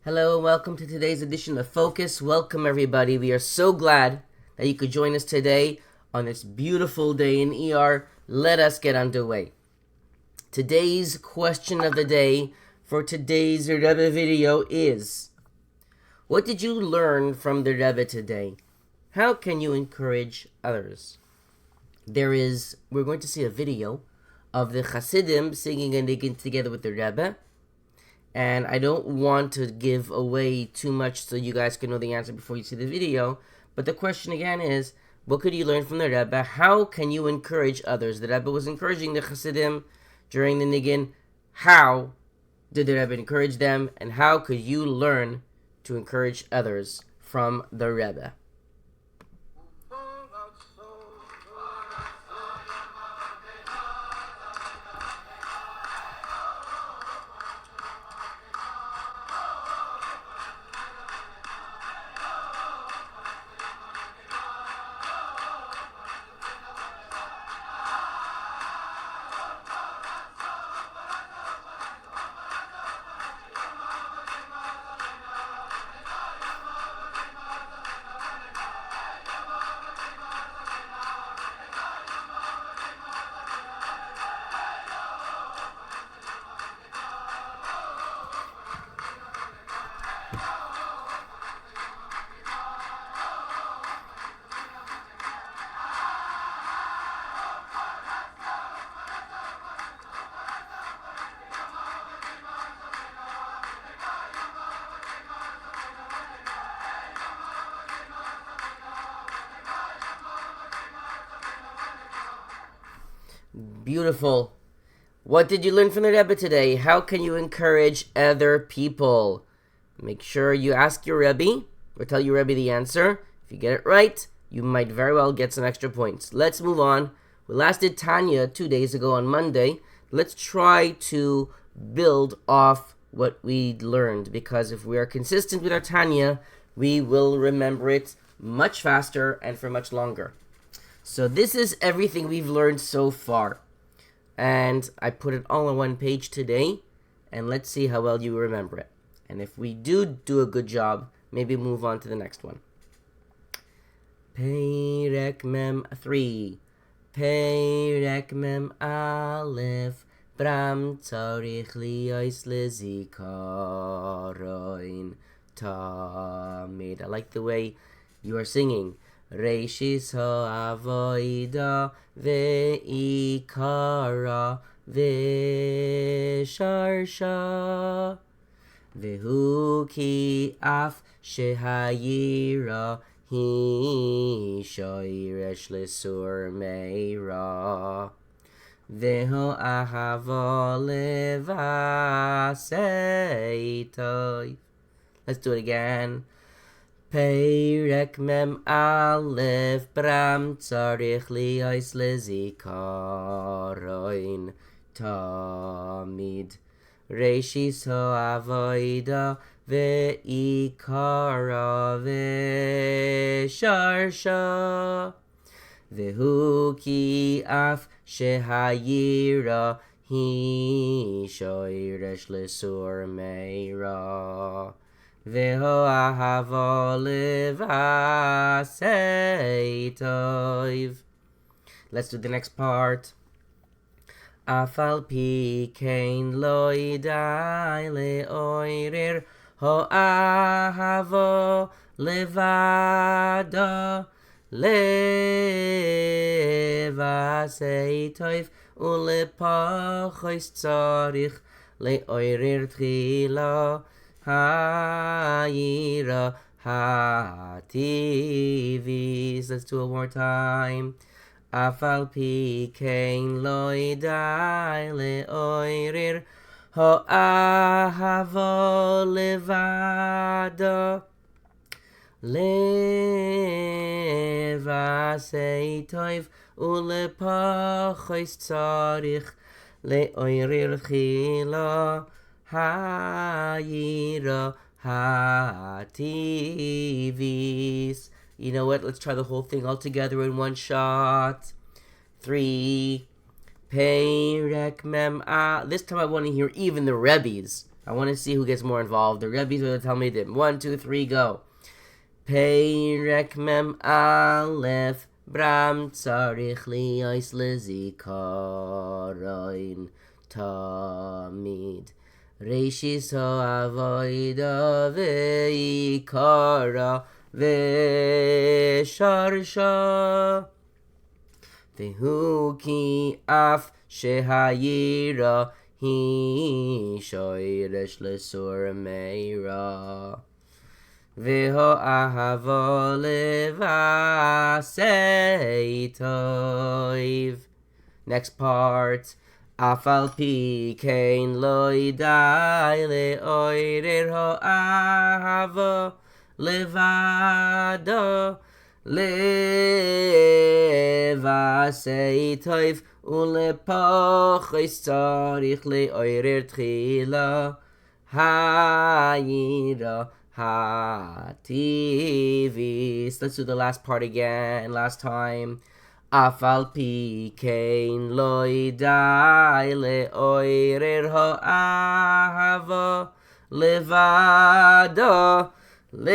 Hello and welcome to today's edition of Focus. Welcome everybody. We are so glad that you could join us today on this beautiful day in ER. Let us get underway. Today's question of the day for today's Rebbe video is: what did you learn from the Rebbe today? How can you encourage others? We're going to see a video of the Hasidim singing and niggin together with the Rebbe. And I don't want to give away too much so you guys can know the answer before you see the video. But the question again is, what could you learn from the Rebbe? How can you encourage others? The Rebbe was encouraging the Hasidim during the niggin. How did the Rebbe encourage them? And how could you learn to encourage others from the Rebbe? Beautiful. What did you learn from the Rebbe today? How can you encourage other people? Make sure you ask your Rebbe or tell your Rebbe the answer. If you get it right, you might very well get some extra points. Let's move on. We last did Tanya 2 days ago on Monday. Let's try to build off what we learned, because if we are consistent with our Tanya, we will remember it much faster and for much longer. So this is everything we've learned so far. And I put it all on one page today. And let's see how well you remember it. And if we do a good job, maybe move on to the next one. Perek Mem 3. Perek Mem Aleph. Bram tzarich liyos lezikaroin tamid. I like the way you are singing. Reishis ha'avoida ve'ikara ve'sharsha ve'hu ki af shehayira hi shoiresh lesur meira ve'hu ahava levaseitoi. Let's do it again. Perek Mem Aleph Bram tzarich liyos lezikaroin tamid. Reishis ha'avoida ve'ikara ve'sharsha ve'hu ki af shehayira hi shoiresh lesur meira ve'ho ahava levaseitov. Let's do the next part. Afal pi kein lo yidai le'oirir ho'ahavo levado levaseitov ulepochos tzarich le'oirir tchila Hayira hativis. Let's do it one more time. Afal pi kein lo yidai le'oirir ho'ahavo levado levaseitov ulepochos tzarich le'oirir tchila Hayira hativis. You know what? Let's try the whole thing all together in one shot. 3. Perek Mem. This time I want to hear even the Rebbe's. I want to see who gets more involved. The Rebbe's going to tell me that 1, 2, 3, go. Perek Mem Aleph Bram Tzarich Liyos Lezikaron Tamid Reishis Ha'avoda Ve'ikara Ve'sharsha Ve'hu Ki Af Shehayira Hi Shoyresh Lesur Meira Veho ahava levasei toiv. Next part. Afal pi kein lo idai leoirer ho ahava levado levasei toiv ulepochis tzarich leoirer tchila hayira Hativis. Let's do the last part again. Last time. Afal pi kein lo idai leoirer ha'ahava levado levasei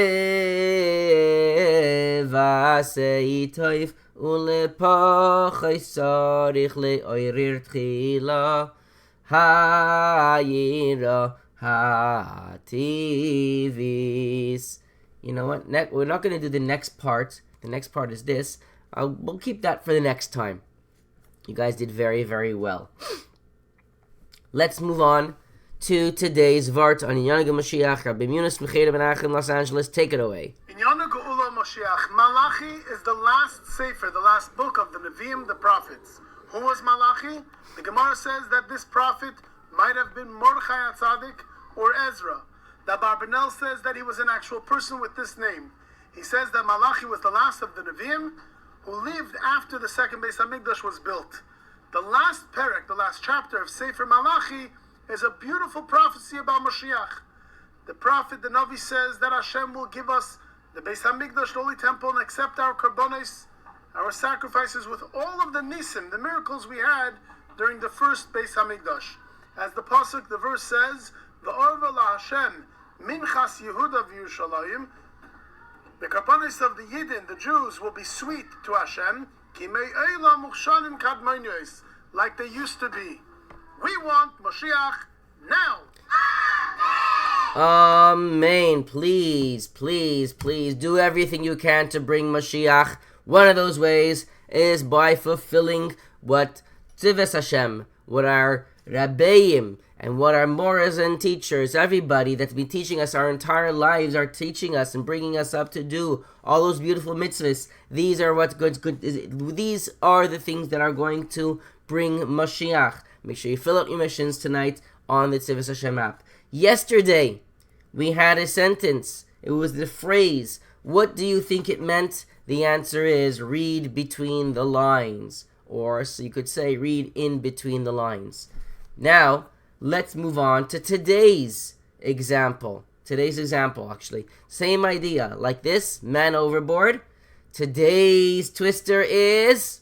toiv ulepochis tzarich leoirer tchila hayira Hativis. You know what? We're not going to do the next part. The next part is this. We'll keep that for the next time. You guys did very, very well. Let's move on to today's Vart on Inyan Mashiach. Rabbi Yunus Mechira Ben Achim, Los Angeles. Take it away. Inyan Geula Mashiach. Malachi is the last sefer, the last book of the Nevi'im, the prophets. Who was Malachi? The Gemara says that this prophet might have been Mordechai HaTzadik or Ezra. The Barbanel says that he was an actual person with this name. He says that Malachi was the last of the Nevi'im who lived after the second Beis HaMikdash was built. The last perek, the last chapter of Sefer Malachi, is a beautiful prophecy about Mashiach. The prophet, the Navi, says that Hashem will give us the Beis HaMikdash, the Holy Temple, and accept our karbonos, our sacrifices, with all of the nisim, the miracles we had during the first Beis HaMikdash. As the pasuk, the verse says, "V'orva laHashem minchas Yehuda v'Yushalayim." The karbanos of the Yidden, the Jews, will be sweet to Hashem, ki me'ela muchshalim kadmonios, like they used to be. We want Mashiach now. Amen. Please, please, please do everything you can to bring Mashiach. One of those ways is by fulfilling what Tzivos Hashem, what our Rabbeim, and what our Moras and teachers, everybody that's been teaching us our entire lives, are teaching us and bringing us up to do. All those beautiful mitzvahs. These are what's good. These are the things that are going to bring Mashiach. Make sure you fill out your missions tonight on the Tzivos Hashem app. Yesterday, we had a sentence. It was the phrase, what do you think it meant? The answer is, read between the lines. Or, so you could say, read in between the lines. Now, let's move on to today's example. Today's example, actually. Same idea. Like this, man overboard. Today's twister is...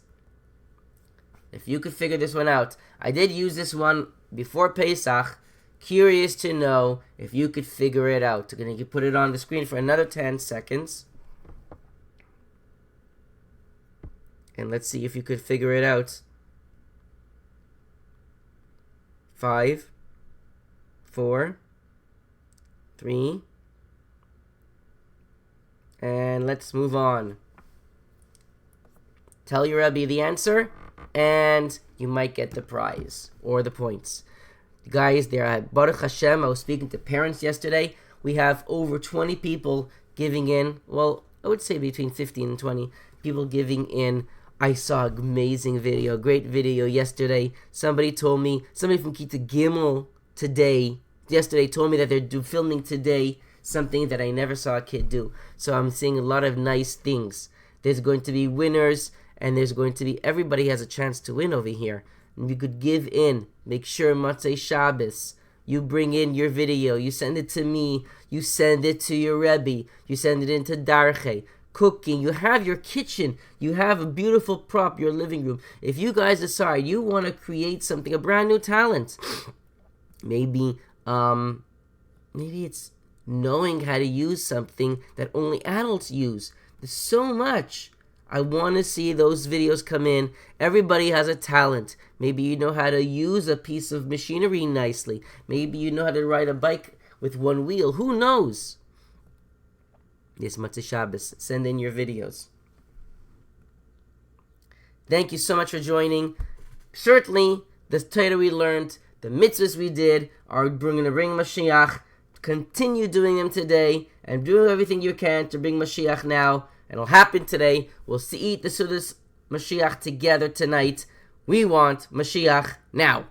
If you could figure this one out. I did use this one before Pesach. Curious to know if you could figure it out. I'm going to put it on the screen for another 10 seconds. And let's see if you could figure it out. 5, 4, 3, and let's move on. Tell your Rebbe the answer, and you might get the prize or the points. Guys, there at Baruch Hashem, I was speaking to parents yesterday. We have over 20 people giving in. Well, I would say between 15 and 20 people giving in. I saw an amazing video, great video yesterday. Somebody from Kita Gimel yesterday told me that they're filming today something that I never saw a kid do. So I'm seeing a lot of nice things. There's going to be winners, and there's going to be, everybody has a chance to win over here. And you could give in. Make sure Motzei Shabbos, you bring in your video, you send it to me, you send it to your Rebbe, you send it into Darche. Cooking, you have your kitchen, you have a beautiful prop, your living room. If you guys decide you want to create something, a brand new talent, maybe Maybe it's knowing how to use something that only adults use. There's so much. I want to see those videos come in. Everybody has a talent. Maybe you know how to use a piece of machinery nicely. Maybe you know how to ride a bike with one wheel. Who knows? Yes, Matzah Shabbos. Send in your videos. Thank you so much for joining. Certainly, the Torah we learned, the mitzvahs we did, are going to bring Mashiach. Continue doing them today and do everything you can to bring Mashiach now. It'll happen today. We'll eat the Sudas Mashiach together tonight. We want Mashiach now.